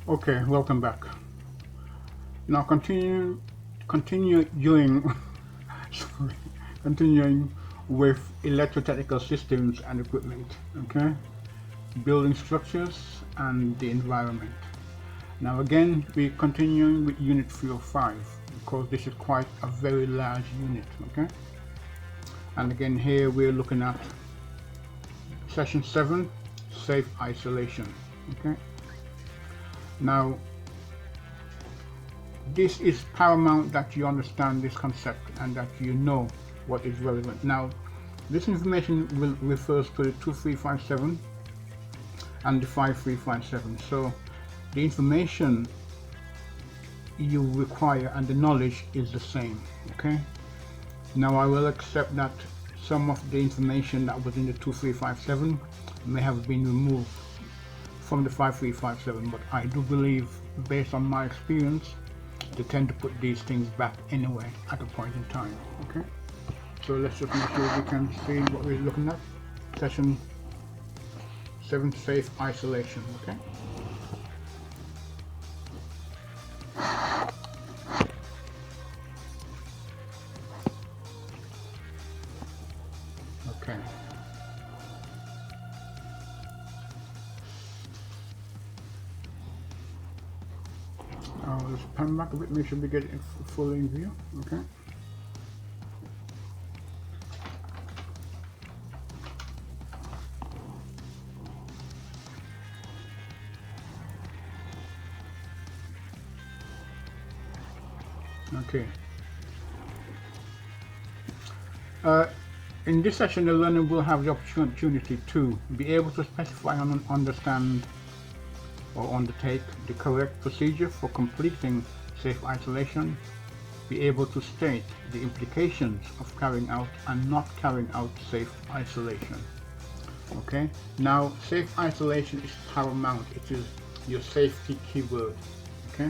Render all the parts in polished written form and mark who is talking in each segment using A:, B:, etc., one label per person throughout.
A: Okay, welcome back. Now continuing sorry, continuing with electrotechnical systems and equipment. Okay, building structures and the environment. Now again, we're continuing with Unit 305 because this is quite a very large unit. Okay, and again here we're looking at Session 7, Safe Isolation. Okay, now this is paramount that you understand this concept and that you know what is relevant. Now, this information refers to the 2357 and the 5357. So, the information you require and the knowledge is the same. Okay. Now, I will accept that some of the information that was in the 2357 may have been removed from the 5357, but I do believe, based on my experience, they tend to put these things back anyway at a point in time. Okay, so let's just make sure we can see what we're looking at. Session 7, Safe Isolation. Okay, okay. Now let's pan back a bit, make sure we get it fully in view. Okay. Okay. In this session, the learner will have the opportunity to be able to specify and understand or undertake the correct procedure for completing safe isolation, be able to state the implications of carrying out and not carrying out safe isolation. Okay, now safe isolation is paramount, it is your safety keyword. Okay.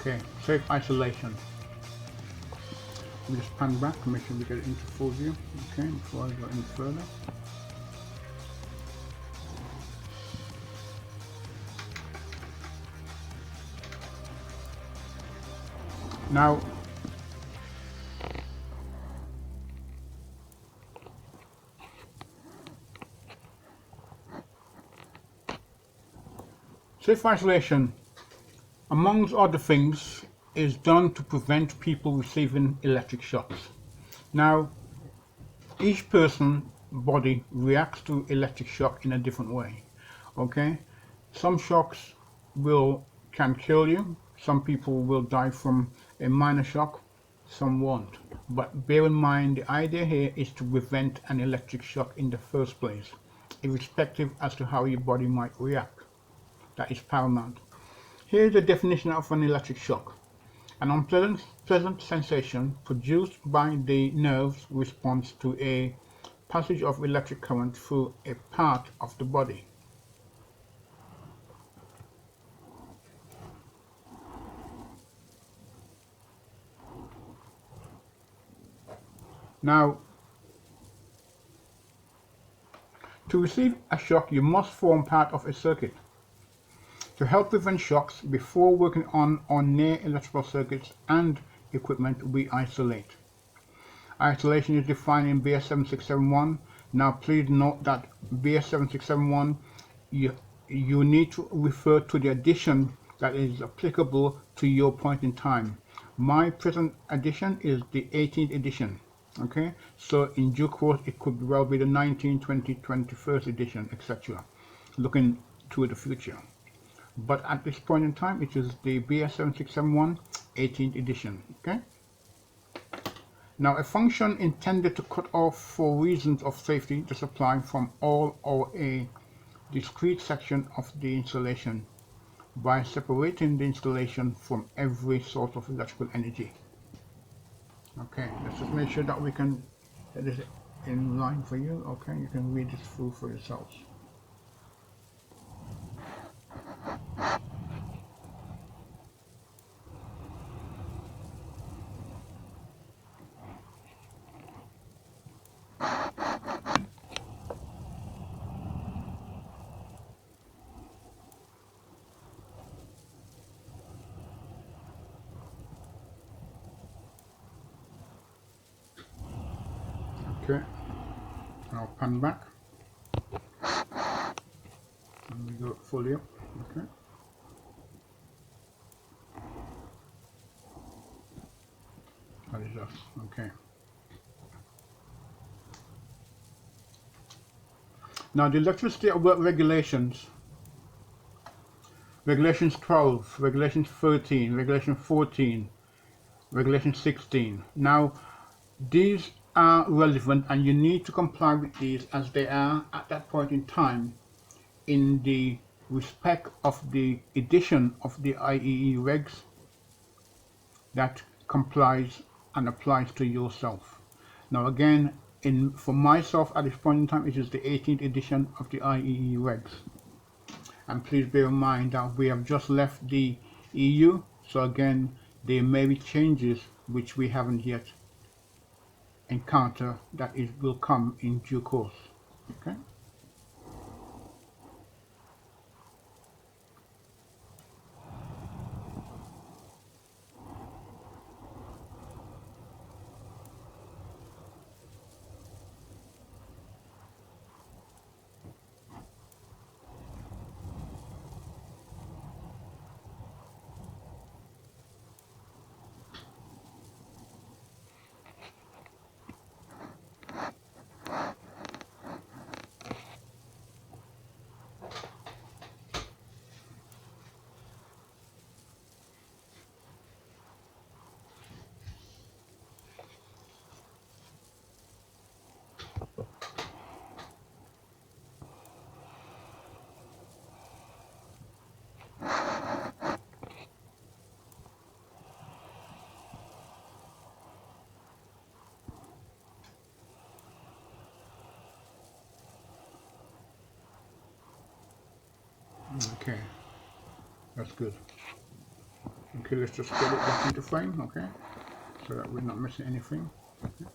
A: Okay, safe isolation. We just pan back to make sure we get it into full view. Okay, before I go any further. Now, safe isolation, amongst other things, is done to prevent people receiving electric shocks. Now, each person's body reacts to electric shock in a different way. Okay, some shocks can kill you. Some people will die from a minor shock, some won't. But bear in mind, the idea here is to prevent an electric shock in the first place, irrespective as to how your body might react. That is paramount. Here is the definition of an electric shock: an unpleasant sensation produced by the nerve's response to a passage of electric current through a part of the body. Now, to receive a shock, you must form part of a circuit. To help prevent shocks, before working on or near electrical circuits and equipment, we isolate. Isolation is defined in BS 7671. Now please note that BS 7671, you need to refer to the edition that is applicable to your point in time. My present edition is the 18th edition. Okay, so in due course it could well be the 19th, 20th, 21st edition, etc. Looking to the future. But at this point in time, it is the BS 7671 18th edition. Okay. Now, a function intended to cut off for reasons of safety the supply from all or a discrete section of the installation by separating the installation from every source of electrical energy. Okay, let's just make sure that we can That is in line for you. Okay, you can read this through for yourselves. Okay, I'll pan back and we go fully up. Okay, that is us. Okay. Now the electricity at work regulations, regulations 12, regulations 13, regulation 14, regulation 16. Now these are relevant and you need to comply with these as they are at that point in time in the respect of the edition of the IEE regs that complies and applies to yourself. Now again, for myself at this point in time, it is the 18th edition of the IEE regs. And please bear in mind that we have just left the EU, so again, there may be changes which we haven't yet encountered that will come in due course. Okay. Okay, that's good. Okay, let's just get it back into frame, okay, so that we're not missing anything. Okay.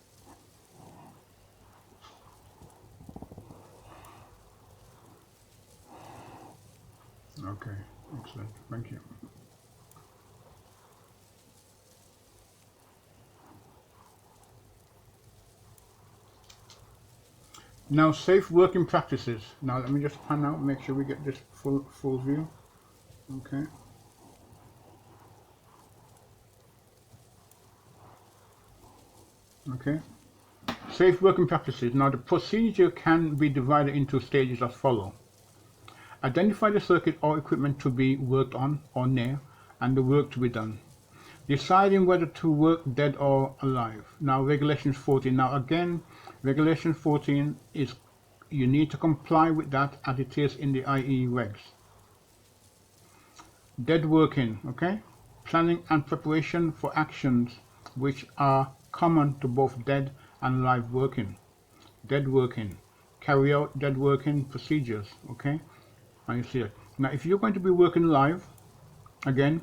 A: Okay, excellent, thank you. Now, safe working practices. Now, let me just pan out, make sure we get this full view. Okay. Okay. Safe working practices. Now, the procedure can be divided into stages as follow. Identify the circuit or equipment to be worked on or near, and the work to be done. Deciding whether to work dead or alive. Now, regulations 14. Now, again, regulation 14 is you need to comply with that as it is in the IE regs. Dead working, okay? Planning and preparation for actions which are common to both dead and live working. Dead working. Carry out dead working procedures, okay? And you see it. Now, if you're going to be working live, again,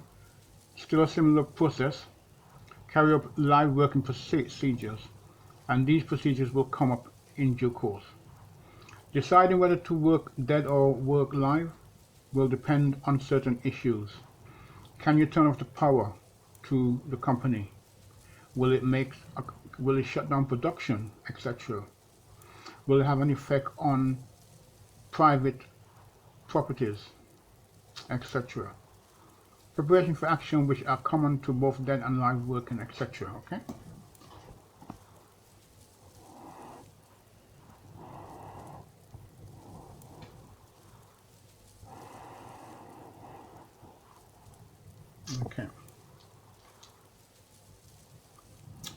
A: still a similar process. Carry out live working procedures, and these procedures will come up in due course. Deciding whether to work dead or work live will depend on certain issues. Can you turn off the power to the company? Will it shut down production, etc.? Will it have an effect on private properties, etc.? Preparation for action which are common to both dead and live working, etc. Okay? Okay.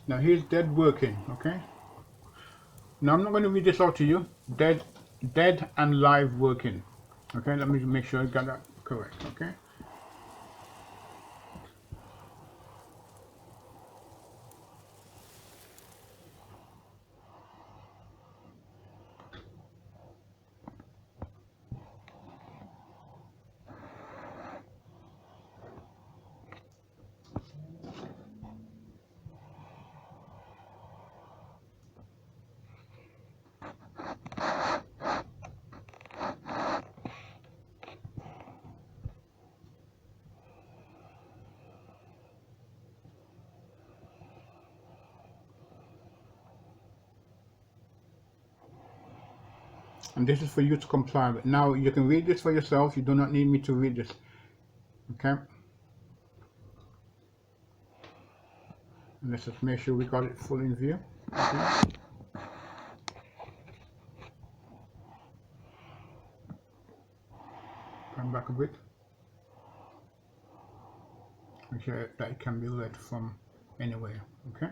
A: Now here's dead working, okay? Now I'm not going to read this out to you. Dead and live working. Okay, let me make sure I got that correct, okay? and this is for you to comply with. Now you can read this for yourself. You do not need me to read this. Okay. And let's just make sure we got it full in view. Okay. Come back a bit. Make sure that it can be read from anywhere. Okay.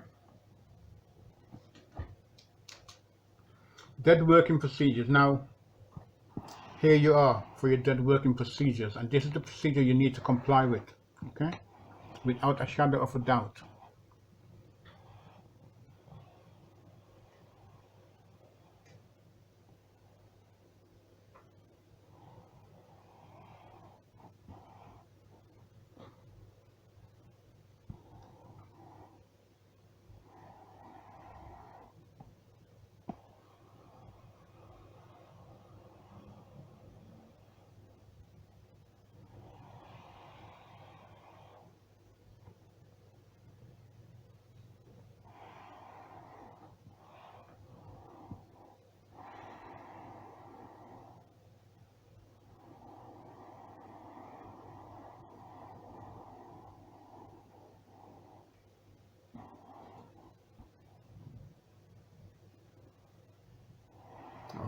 A: Dead working procedures. Now, here you are for your dead working procedures, and this is the procedure you need to comply with. Okay, without a shadow of a doubt.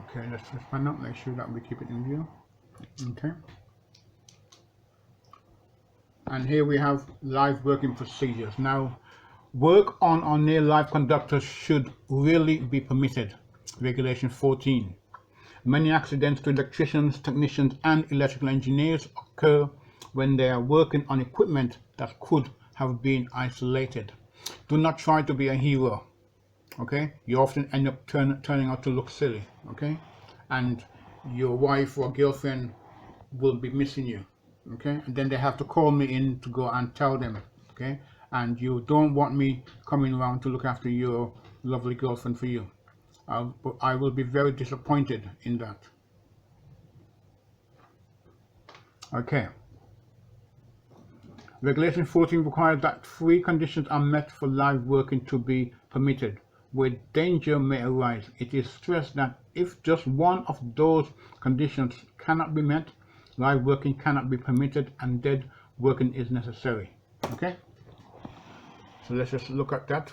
A: Okay, let's just find out, make sure that we keep it in view. Okay. And here we have live working procedures. Now, work on or near live conductors should really be permitted. Regulation 14. Many accidents to electricians, technicians, and electrical engineers occur when they are working on equipment that could have been isolated. Do not try to be a hero. Okay, you often end up turning out to look silly. Okay, and your wife or girlfriend will be missing you. Okay, and then they have to call me in to go and tell them. Okay, and you don't want me coming around to look after your lovely girlfriend for you. I will be very disappointed in that. Okay. Regulation 14 requires that three conditions are met for live working to be permitted, where danger may arise. It is stressed that if just one of those conditions cannot be met, live working cannot be permitted and dead working is necessary. Okay? So let's just look at that.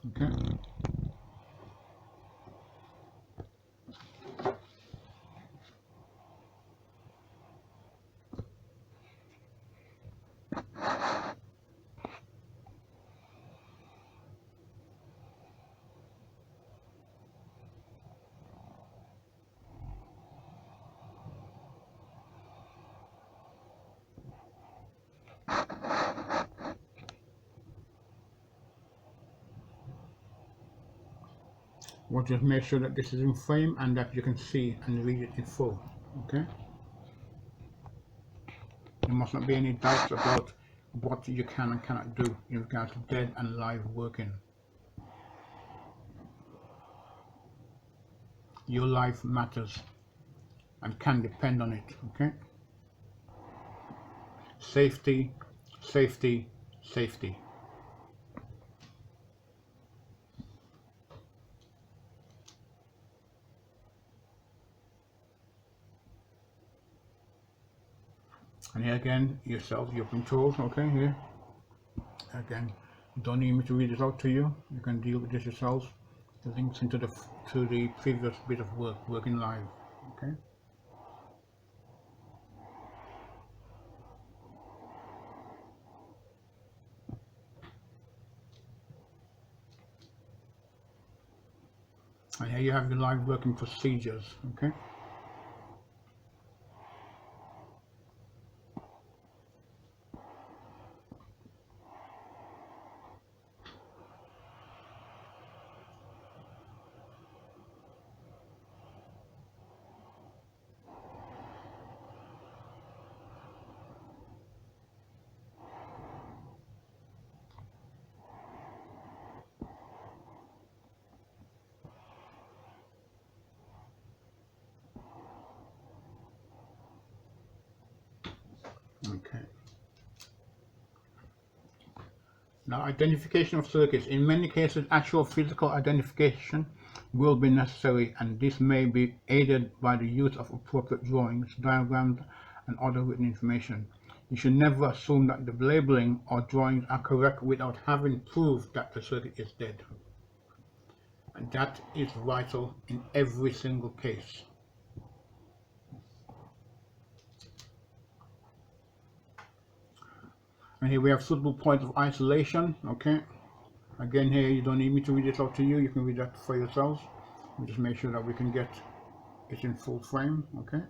A: Okay. We'll just make sure that this is in frame and that you can see and read it in full. Okay? There must not be any doubts about what you can and cannot do in regards to dead and live working. Your life matters and can depend on it. Okay? Safety, safety, safety. And here again, yourself, you've been told, okay, here. Again, you don't need me to read it out to you. You can deal with this yourselves. The links into the previous bit of work, working live, okay? And here you have your live working procedures, okay? Okay. Now, identification of circuits. In many cases, actual physical identification will be necessary, and this may be aided by the use of appropriate drawings, diagrams, and other written information. You should never assume that the labeling or drawings are correct without having proof that the circuit is dead. And that is vital in every single case. And here we have suitable points of isolation. Okay, again, here you don't need me to read it out to you, you can read that for yourselves. We just make sure that we can get it in full frame. Okay,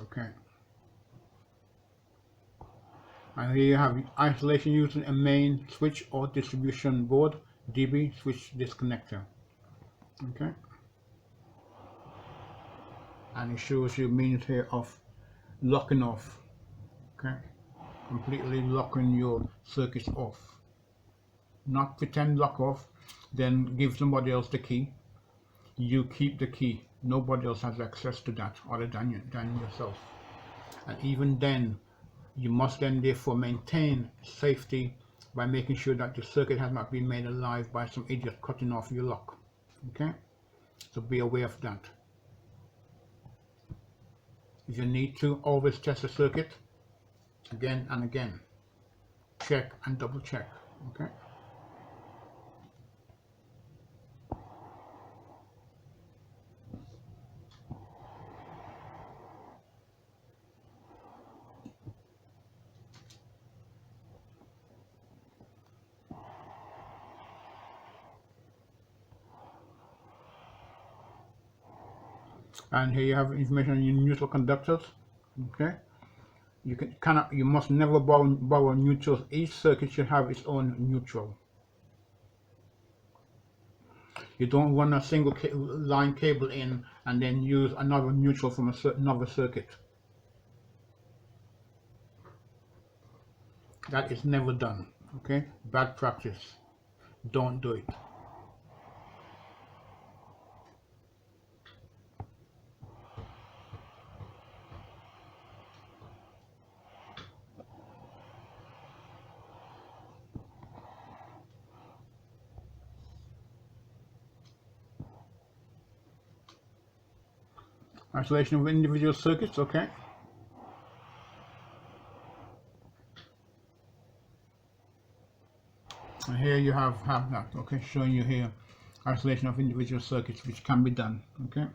A: okay, and here you have isolation using a main switch or distribution board, DB switch disconnector. Okay, and it shows you means here of locking off. Okay, completely locking your circuits off. Not pretend lock off, then give somebody else the key. You keep the key. Nobody else has access to that other than yourself. And even then, you must then therefore maintain safety by making sure that the circuit has not been made alive by some idiot cutting off your lock. Okay, so be aware of that. If you need to, always test the circuit again and again. Check and double check. Okay. And here you have information on your neutral conductors. Okay, you must never borrow neutrals. Each circuit should have its own neutral. You don't run a single line cable in and then use another neutral from another circuit. That is never done. Okay, bad practice. Don't do it. Isolation of individual circuits. Okay. And here you have that. Okay, showing you here isolation of individual circuits, which can be done. Okay.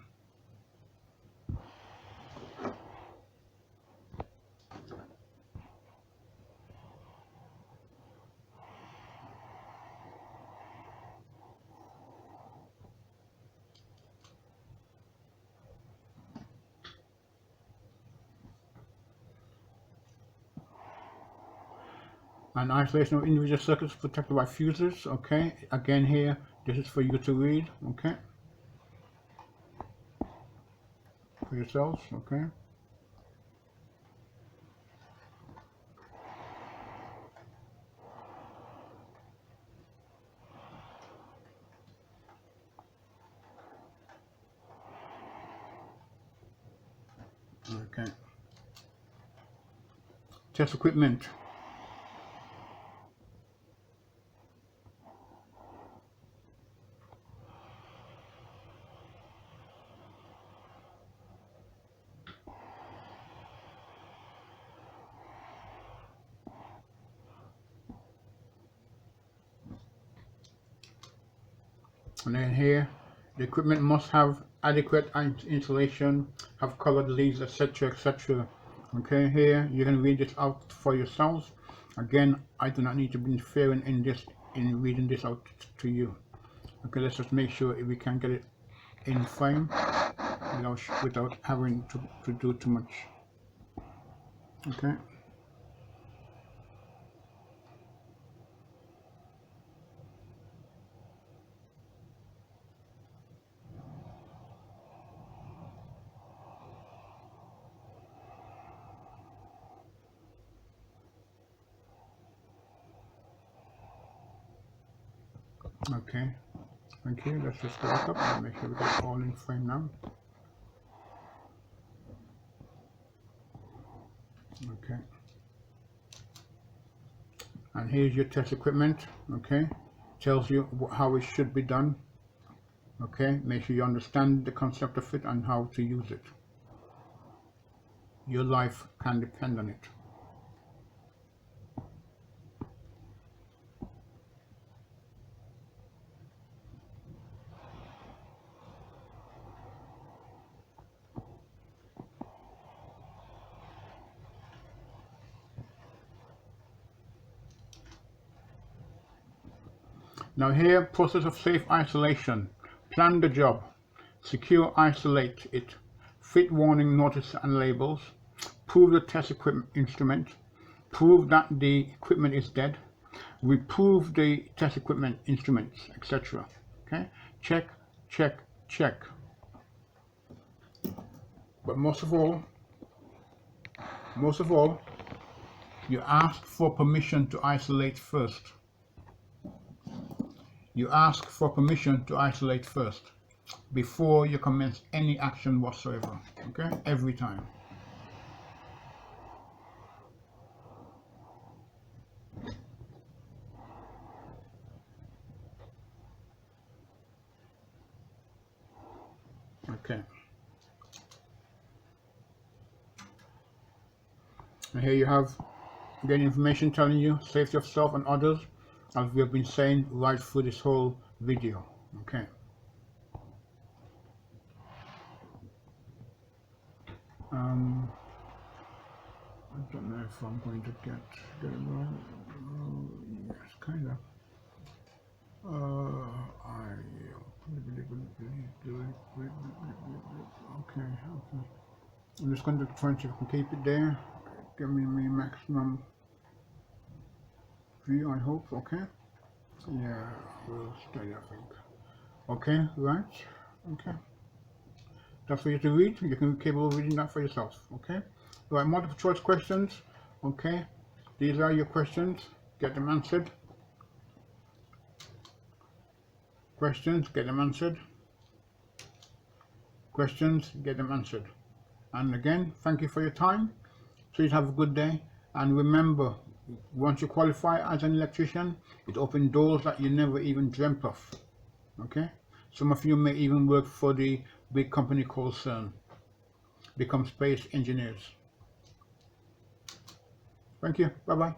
A: And isolation of individual circuits protected by fuses. Okay, again here, this is for you to read. Okay, for yourselves. Okay. Okay. Test equipment. And then here, the equipment must have adequate insulation, have colored leads, etc., etc. Okay, here you can read this out for yourselves. Again, I do not need to be interfering in reading this out to you. Okay, let's just make sure we can get it in frame without having to do too much. Okay. Okay, thank you. Let's just go back up and make sure we get it all in frame now. Okay, and here's your test equipment. Okay, tells you how it should be done. Okay, make sure you understand the concept of it and how to use it. Your life can depend on it. Now here, process of safe isolation. Plan the job. Secure, isolate it. Fit warning notice and labels. Prove the test equipment instrument. Prove that the equipment is dead. Reprove the test equipment instruments, etc. Okay? Check, check, check. But most of all, you ask for permission to isolate first. You ask for permission to isolate first before you commence any action whatsoever. Okay? Every time. Okay. And here you have again information telling you safety of self and others, as we have been saying right through this whole video. Okay. I don't know if I'm going to get it right. Yes, kind of. Okay. I'm just going to try to keep it there. Give me maximum view, I hope. Okay. Yeah, we'll stay, I think. Okay, right. Okay. That's for you to read. You can be capable of reading that for yourself. Okay. Right, multiple choice questions. Okay. These are your questions. Get them answered. Questions, get them answered. Questions, get them answered. And again, thank you for your time. Please have a good day. And remember, once you qualify as an electrician, it opens doors that you never even dreamt of. Okay? Some of you may even work for the big company called CERN. Become space engineers. Thank you. Bye-bye.